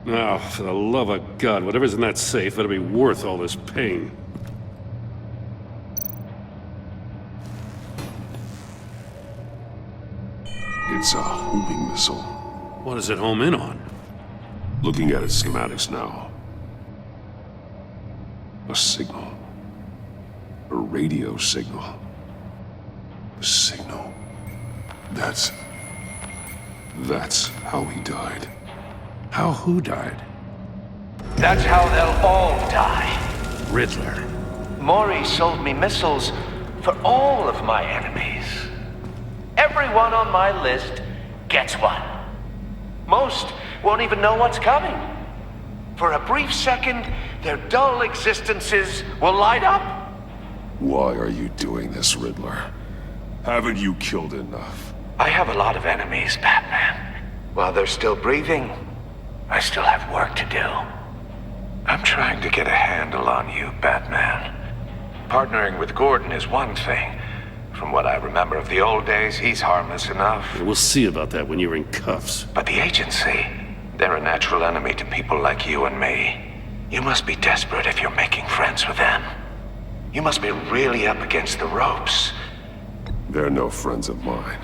Oh, for the love of God, whatever's in that safe better be worth all this pain. It's a homing missile. What does it home in on? Looking at its schematics now. A signal. A radio signal. A signal. That's how he died. How who died? That's how they'll all die. Riddler. Maury sold me missiles for all of my enemies. Everyone on my list gets one. Most won't even know what's coming. For a brief second, their dull existences will light up. Why are you doing this, Riddler? Haven't you killed enough? I have a lot of enemies, Batman. While they're still breathing, I still have work to do. I'm trying to get a handle on you, Batman. Partnering with Gordon is one thing. From what I remember of the old days, he's harmless enough. We'll see about that when you're in cuffs. But the agency, they're a natural enemy to people like you and me. You must be desperate if you're making friends with them. You must be really up against the ropes. They're no friends of mine.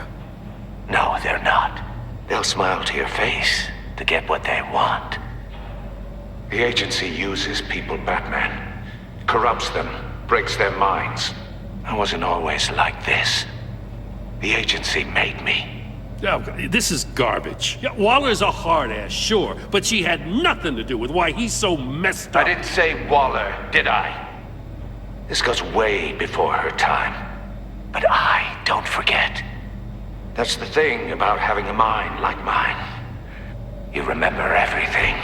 No, they're not. They'll smile to your face to get what they want. The agency uses people, Batman. Corrupts them, breaks their minds. I wasn't always like this. The agency made me. Oh, this is garbage. Yeah, Waller's a hard ass, sure, but she had nothing to do with why he's so messed up. I didn't say Waller, did I? This goes way before her time. But I don't forget. That's the thing about having a mind like mine. You remember everything.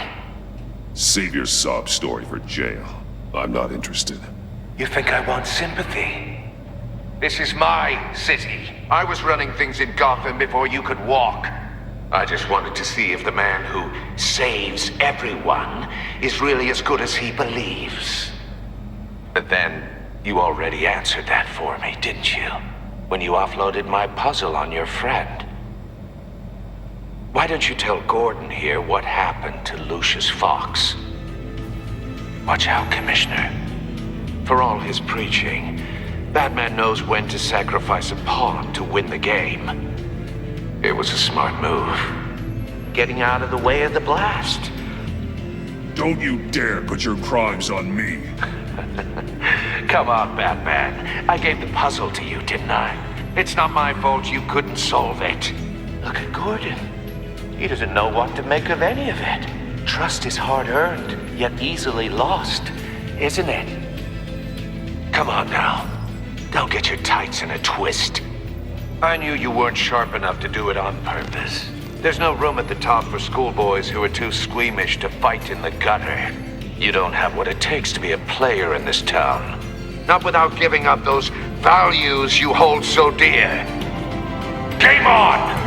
Save your sob story for jail. I'm not interested. You think I want sympathy? This is my city. I was running things in Gotham before you could walk. I just wanted to see if the man who saves everyone is really as good as he believes. But then, you already answered that for me, didn't you? When you offloaded my puzzle on your friend. Why don't you tell Gordon here what happened to Lucius Fox? Watch out, Commissioner. For all his preaching, Batman knows when to sacrifice a pawn to win the game. It was a smart move. Getting out of the way of the blast. Don't you dare put your crimes on me. Come on, Batman. I gave the puzzle to you, didn't I? It's not my fault you couldn't solve it. Look at Gordon. He doesn't know what to make of any of it. Trust is hard-earned, yet easily lost, isn't it? Come on now. Don't get your tights in a twist. I knew you weren't sharp enough to do it on purpose. There's no room at the top for schoolboys who are too squeamish to fight in the gutter. You don't have what it takes to be a player in this town. Not without giving up those values you hold so dear. Game on!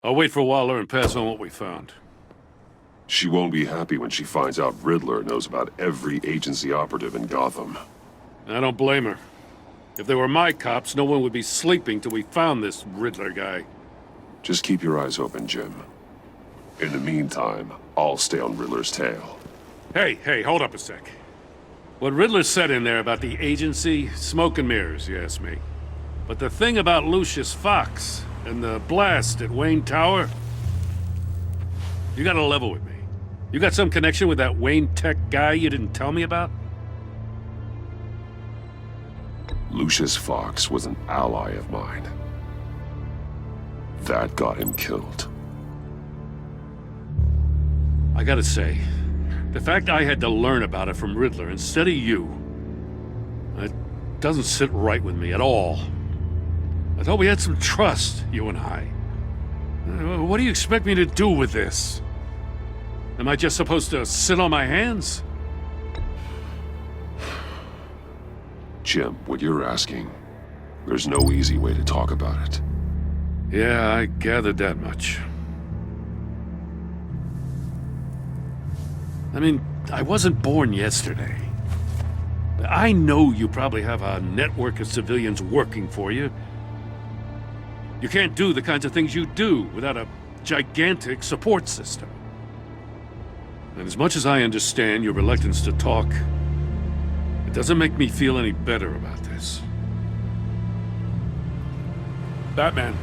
I'll wait for Waller and pass on what we found. She won't be happy when she finds out Riddler knows about every agency operative in Gotham. I don't blame her. If they were my cops, no one would be sleeping till we found this Riddler guy. Just keep your eyes open, Jim. In the meantime, I'll stay on Riddler's tail. Hey, hold up a sec. What Riddler said in there about the agency, smoke and mirrors, you ask me. But the thing about Lucius Fox and the blast at Wayne Tower, you gotta level with me. You got some connection with that Wayne Tech guy you didn't tell me about? Lucius Fox was an ally of mine. That got him killed. I gotta say, the fact I had to learn about it from Riddler instead of you, it doesn't sit right with me at all. I thought we had some trust, you and I. What do you expect me to do with this? Am I just supposed to sit on my hands? Jim, what you're asking, there's no easy way to talk about it. Yeah, I gathered that much. I mean, I wasn't born yesterday. I know you probably have a network of civilians working for you. You can't do the kinds of things you do without a gigantic support system. And as much as I understand your reluctance to talk, it doesn't make me feel any better about this. Batman.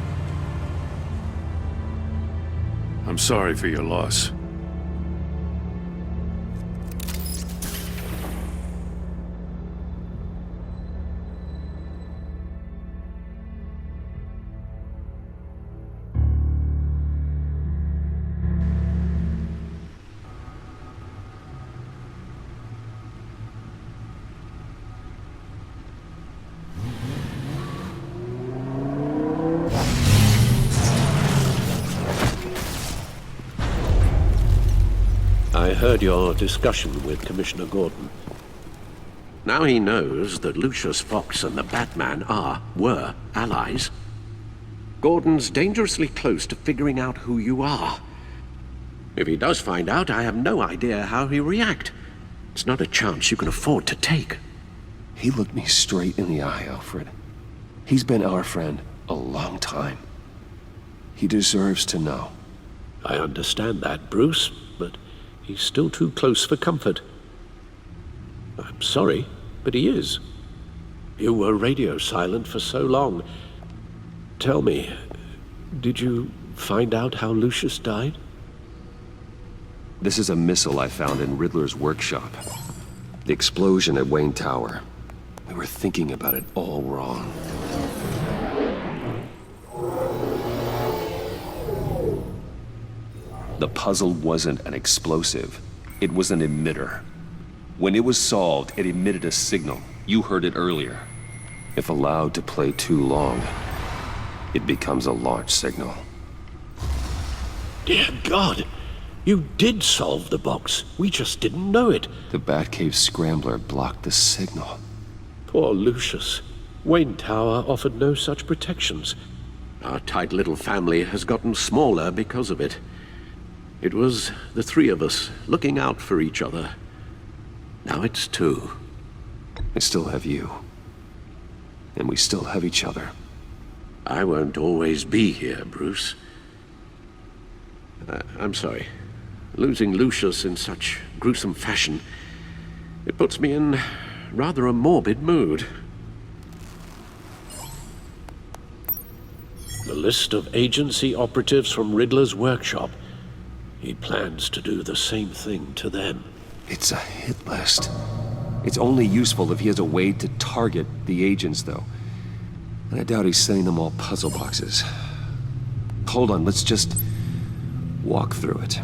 I'm sorry for your loss. I heard your discussion with Commissioner Gordon. Now he knows that Lucius Fox and the Batman were allies. Gordon's dangerously close to figuring out who you are. If he does find out, I have no idea how he'll react. It's not a chance you can afford to take. He looked me straight in the eye, Alfred. He's been our friend a long time. He deserves to know. I understand that, Bruce, but he's still too close for comfort. I'm sorry, but he is. You were radio silent for so long. Tell me, did you find out how Lucius died? This is a missile I found in Riddler's workshop. The explosion at Wayne Tower. We were thinking about it all wrong. The puzzle wasn't an explosive. It was an emitter. When it was solved, it emitted a signal. You heard it earlier. If allowed to play too long, it becomes a launch signal. Dear God! You did solve the box. We just didn't know it. The Batcave scrambler blocked the signal. Poor Lucius. Wayne Tower offered no such protections. Our tight little family has gotten smaller because of it. It was the three of us looking out for each other. Now it's two. I still have you. And we still have each other. I won't always be here, Bruce. I'm sorry. Losing Lucius in such gruesome fashion, it puts me in rather a morbid mood. The list of agency operatives from Riddler's workshop. He plans to do the same thing to them. It's a hit list. It's only useful if he has a way to target the agents, though. And I doubt he's sending them all puzzle boxes. Hold on, let's just walk through it.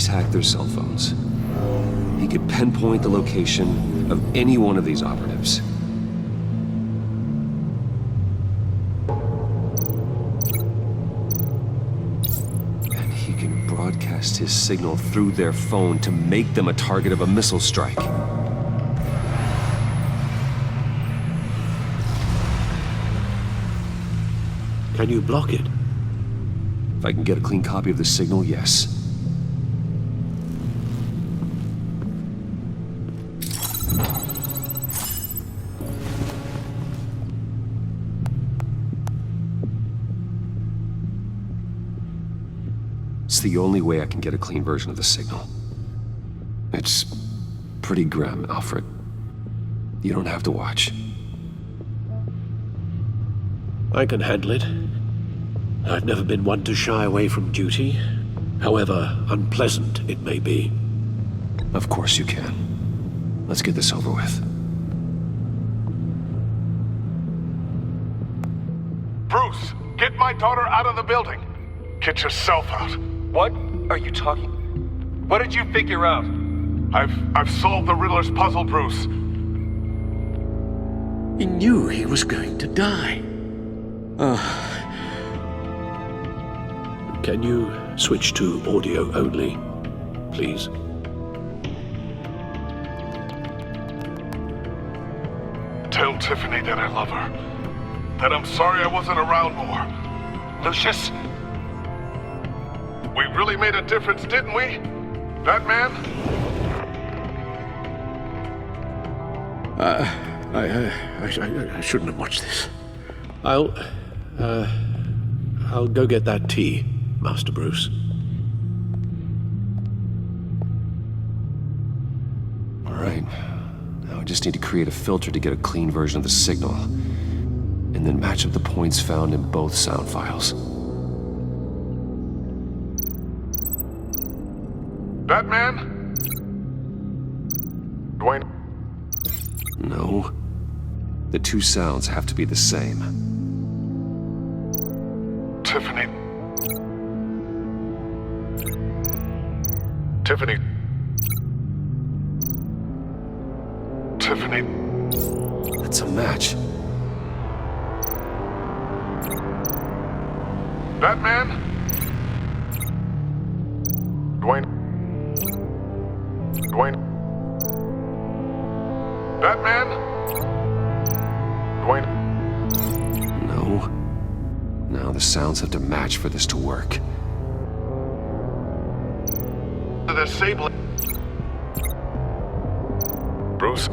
hacked their cell phones. He could pinpoint the location of any one of these operatives. And he can broadcast his signal through their phone to make them a target of a missile strike. Can you block it? If I can get a clean copy of the signal, yes. It's the only way I can get a clean version of the signal. It's pretty grim, Alfred. You don't have to watch. I can handle it. I've never been one to shy away from duty, however unpleasant it may be. Of course you can. Let's get this over with. Bruce, get my daughter out of the building. Get yourself out. What are you talking? What did you figure out? I've solved the Riddler's puzzle, Bruce. He knew he was going to die. Can you switch to audio only, please? Tell Tiffany that I love her. That I'm sorry I wasn't around more. Lucius? We really made a difference, didn't we? Batman? I shouldn't have watched this. I'll go get that tea, Master Bruce. All right. Now I just need to create a filter to get a clean version of the signal, and then match up the points found in both sound files. Batman? Dwayne? No. The two sounds have to be the same. Tiffany. Tiffany. Tiffany. That's a match. Batman? Dwayne? Dwayne? Batman? Dwayne? No. Now the sounds have to match for this to work. Disable. Bruce?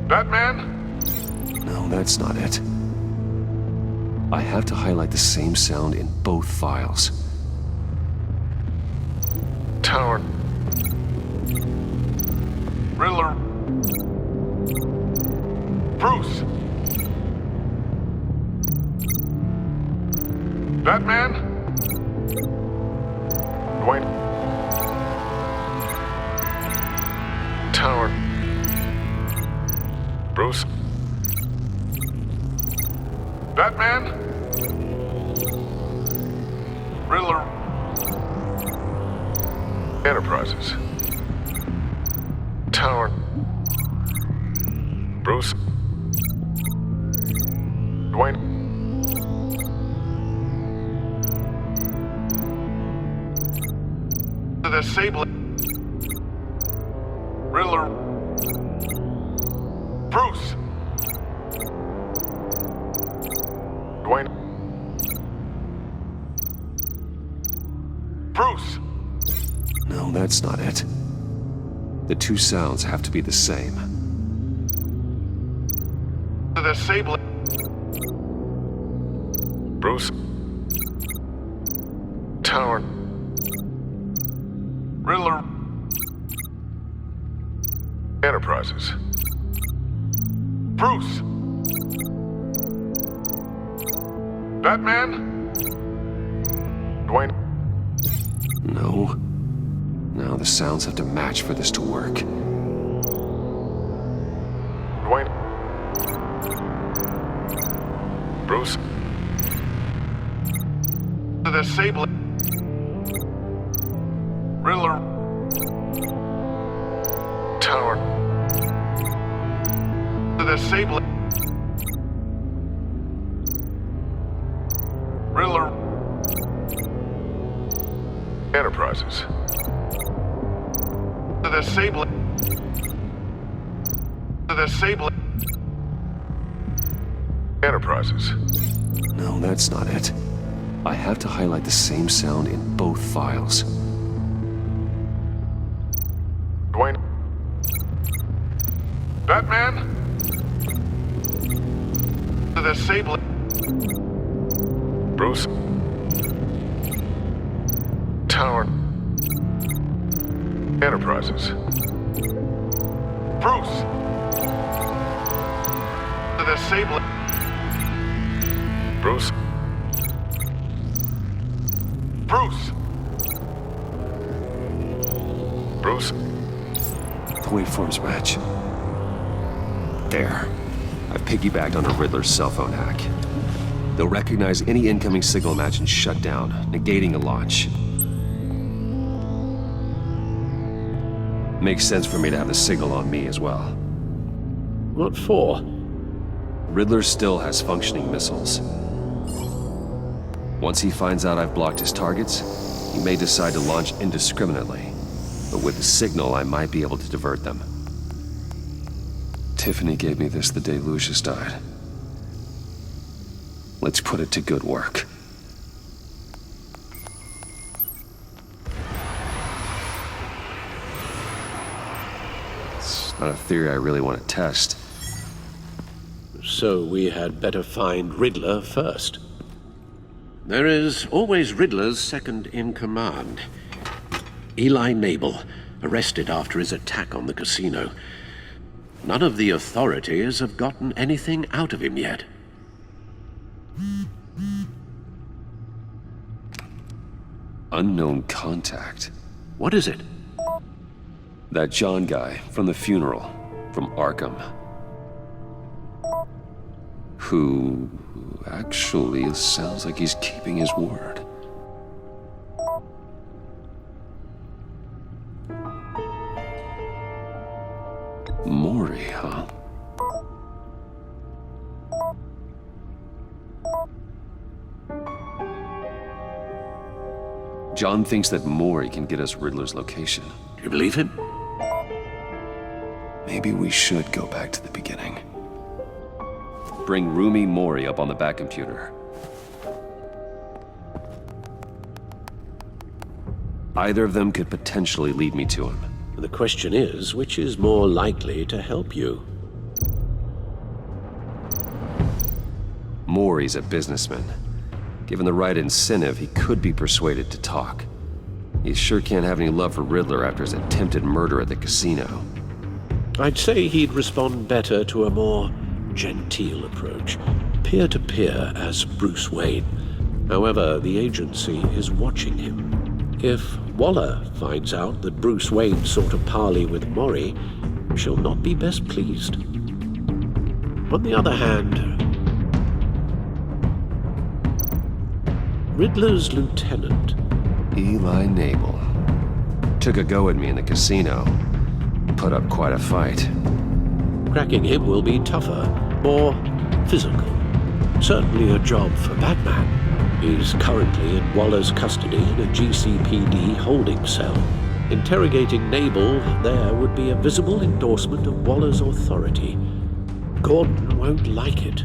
Batman? No, that's not it. I have to highlight the same sound in both files. Tower. Riddler. Bruce. Batman. Dwayne. Tower. Bruce. Batman. Riddler. Enterprises. Tower. Bruce. Dwayne. Disable. Riddler. Bruce. Dwayne. Bruce. No, that's not it. The two sounds have to be the same. Disable. Bruce. Tower. Riddler. Enterprises. Bruce. Batman. Dwayne. No. Now the sounds have to match for this to work. Dwayne. To disable Riddler Tower. To disable Riddler Enterprises. To disable Enterprises. No, that's not it. I have to highlight the same sound in both files. Dwayne. Batman? To disable Bruce. Tower. Enterprises. Bruce. To disable Bruce. Bruce. Bruce. The waveforms match. There. I've piggybacked on a Riddler's cell phone hack. They'll recognize any incoming signal match and shut down, negating a launch. Makes sense for me to have the signal on me as well. What for? Riddler still has functioning missiles. Once he finds out I've blocked his targets, he may decide to launch indiscriminately. But with the signal, I might be able to divert them. Tiffany gave me this the day Lucius died. Let's put it to good work. It's not a theory I really want to test. So we had better find Riddler first. There is always Riddler's second in command. Eli Nabel, arrested after his attack on the casino. None of the authorities have gotten anything out of him yet. Unknown contact. What is it? That John guy from the funeral, from Arkham. Who actually sounds like he's keeping his word. Maury, huh? John thinks that Maury can get us Riddler's location. Do you believe him? Maybe we should go back to the beginning. Bring Rumi Mori up on the back computer. Either of them could potentially lead me to him. The question is, which is more likely to help you? Mori's a businessman. Given the right incentive, he could be persuaded to talk. He sure can't have any love for Riddler after his attempted murder at the casino. I'd say he'd respond better to a more genteel approach, peer-to-peer as Bruce Wayne. However, the agency is watching him. If Waller finds out that Bruce Wayne sought a parley with Mori, she'll not be best pleased. On the other hand, Riddler's lieutenant, Eli Nabel. Took a go at me in the casino. Put up quite a fight. cracking him will be tougher, more physical. Certainly a job for Batman. He's currently in Waller's custody in a GCPD holding cell. Interrogating Nabel there would be a visible endorsement of Waller's authority. Gordon won't like it.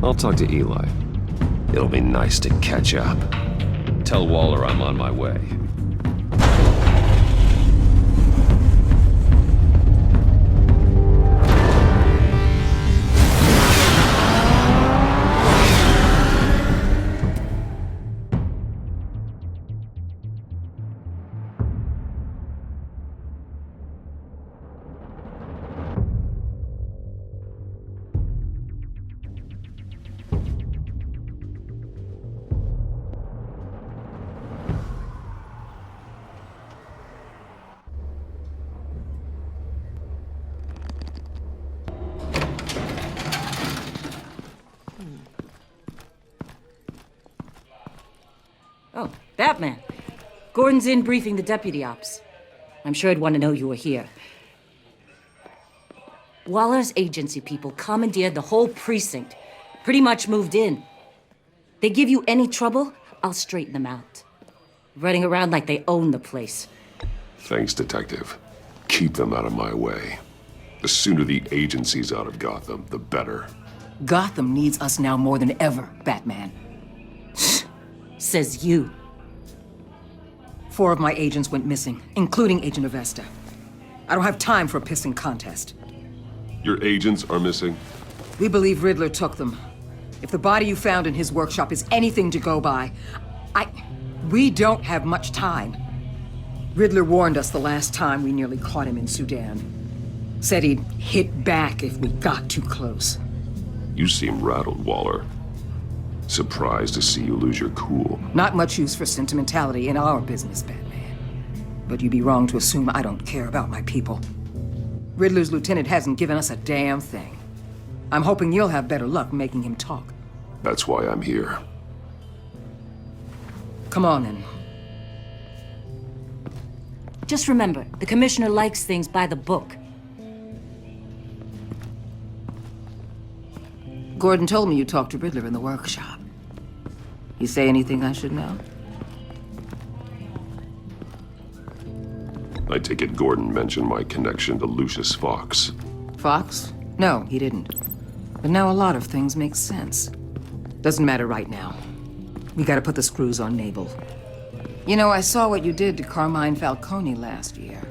I'll talk to Eli. It'll be nice to catch up. Tell Waller I'm on my way. Oh, Batman. Gordon's in briefing the deputy ops. I'm sure I'd want to know you were here. Waller's agency people commandeered the whole precinct. Pretty much moved in. They give you any trouble, I'll straighten them out. Running around like they own the place. Thanks, Detective. Keep them out of my way. The sooner the agency's out of Gotham, the better. Gotham needs us now more than ever, Batman. Says you. 4 of my agents went missing, including Agent Avesta. I don't have time for a pissing contest. Your agents are missing? We believe Riddler took them. If the body you found in his workshop is anything to go by, we don't have much time. Riddler warned us the last time we nearly caught him in Sudan. Said he'd hit back if we got too close. You seem rattled, Waller. Surprised to see you lose your cool. Not much use for sentimentality in our business, Batman. But you'd be wrong to assume I don't care about my people. Riddler's lieutenant hasn't given us a damn thing. I'm hoping you'll have better luck making him talk. That's why I'm here. Come on, then. Just remember, the commissioner likes things by the book. Gordon told me you talked to Riddler in the workshop. You say anything I should know? I take it Gordon mentioned my connection to Lucius Fox. Fox? No, he didn't. But now a lot of things make sense. Doesn't matter right now. We gotta put the screws on Nabel. You know, I saw what you did to Carmine Falcone last year.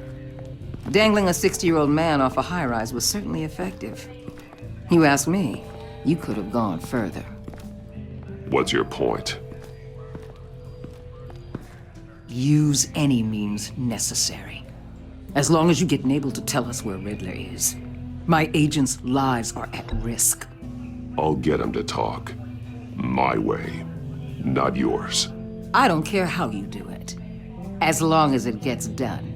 Dangling a 60-year-old man off a high-rise was certainly effective. You ask me, you could have gone further. What's your point? Use any means necessary. As long as you get Nabel to tell us where Riddler is. My agents' lives are at risk. I'll get him to talk. My way, not yours. I don't care how you do it, as long as it gets done.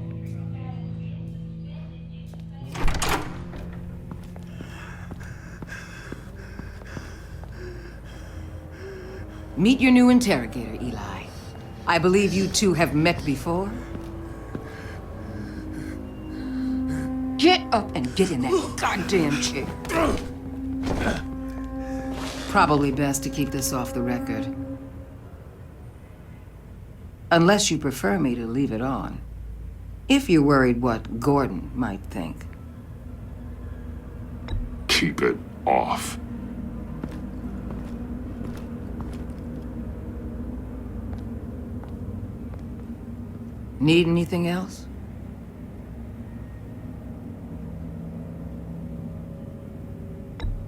Meet your new interrogator, Eli. I believe you two have met before. Get up and get in that goddamn chair. Probably best to keep this off the record. Unless you prefer me to leave it on. If you're worried what Gordon might think. Keep it off. Need anything else?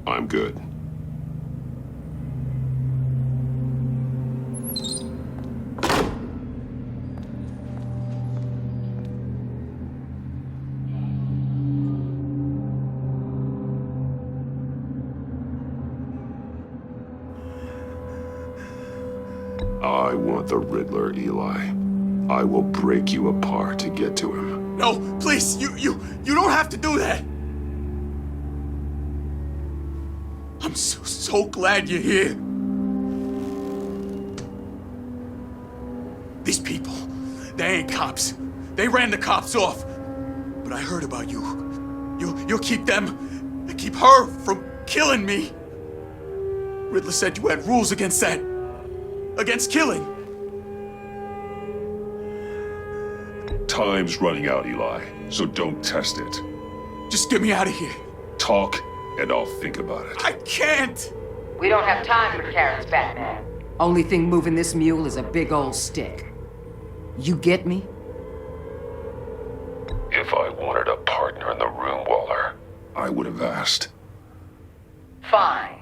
I'm good. I want the Riddler, Eli. I will break you apart to get to him. No, please, you don't have to do that. I'm so glad you're here. These people, they ain't cops. They ran the cops off. But I heard about you. You'll keep them, keep her from killing me. Riddler said you had rules against that. Against killing. Time's running out, Eli, so don't test it. Just get me out of here. Talk, and I'll think about it. I can't! We don't have time for carrots, Batman. Only thing moving this mule is a big old stick. You get me? If I wanted a partner in the room, Waller, I would have asked. Fine.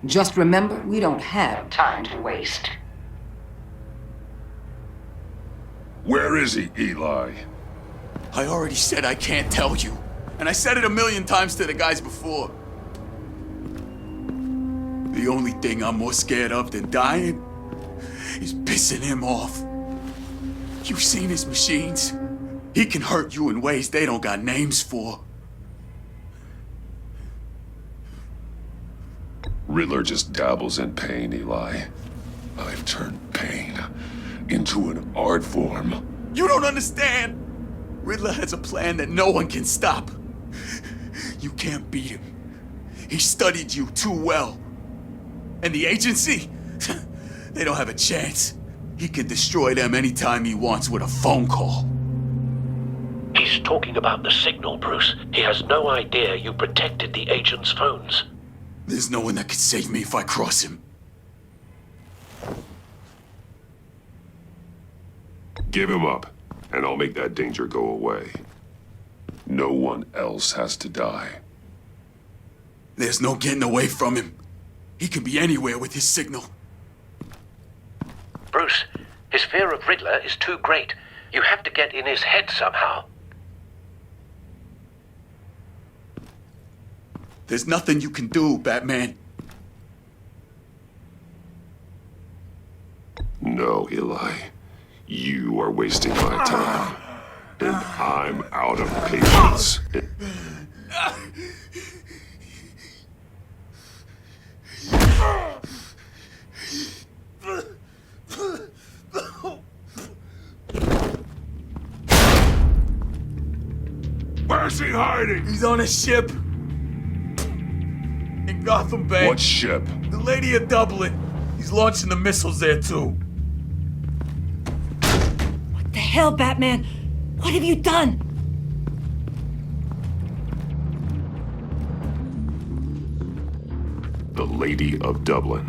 Just remember, we don't have time to waste. Where is he, Eli? I already said I can't tell you. And I said it 1,000,000 times to the guys before. The only thing I'm more scared of than dying is pissing him off. You've seen his machines. He can hurt you in ways they don't got names for. Riddler just dabbles in pain, Eli. I've turned pain into an art form. You don't understand! Riddler has a plan that no one can stop. You can't beat him. He studied you too well. And the agency? They don't have a chance. He can destroy them anytime he wants with a phone call. He's talking about the signal, Bruce. He has no idea you protected the agent's phones. There's no one that can save me if I cross him. Give him up, and I'll make that danger go away. No one else has to die. There's no getting away from him. He can be anywhere with his signal. Bruce, his fear of Riddler is too great. You have to get in his head somehow. There's nothing you can do, Batman. No, Eli. You are wasting my time. And I'm out of patience. Where's he hiding? He's on a ship. In Gotham Bay. What ship? The Lady of Dublin. He's launching the missiles there, too. What the hell, Batman? What have you done? The Lady of Dublin.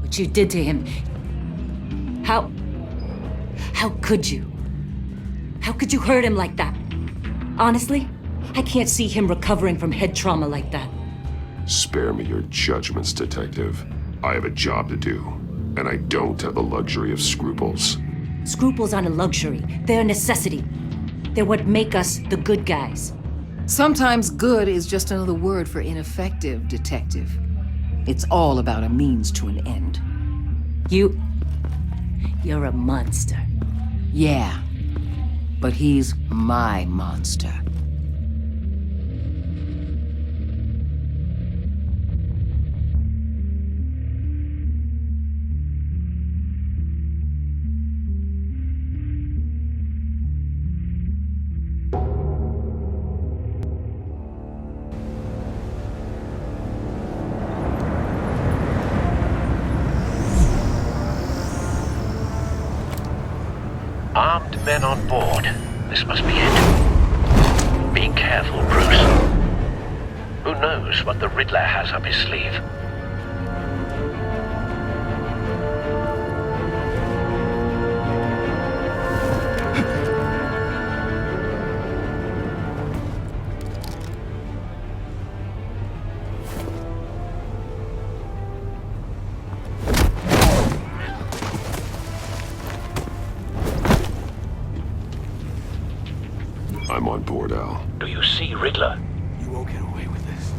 What you did to him. How could you? How could you hurt him like that? Honestly, I can't see him recovering from head trauma like that. Spare me your judgments, Detective. I have a job to do, and I don't have the luxury of scruples. Scruples aren't a luxury. They're a necessity. They're what make us the good guys. Sometimes good is just another word for ineffective, Detective. It's all about a means to an end. You're a monster. Yeah, but he's my monster. Armed men on board. This must be it. Be careful, Bruce. Who knows what the Riddler has up his sleeve? I'm on board, Al. Do you see Riddler? You won't get away with this.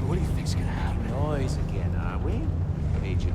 What do you think's gonna happen? Noise again, are we? Agent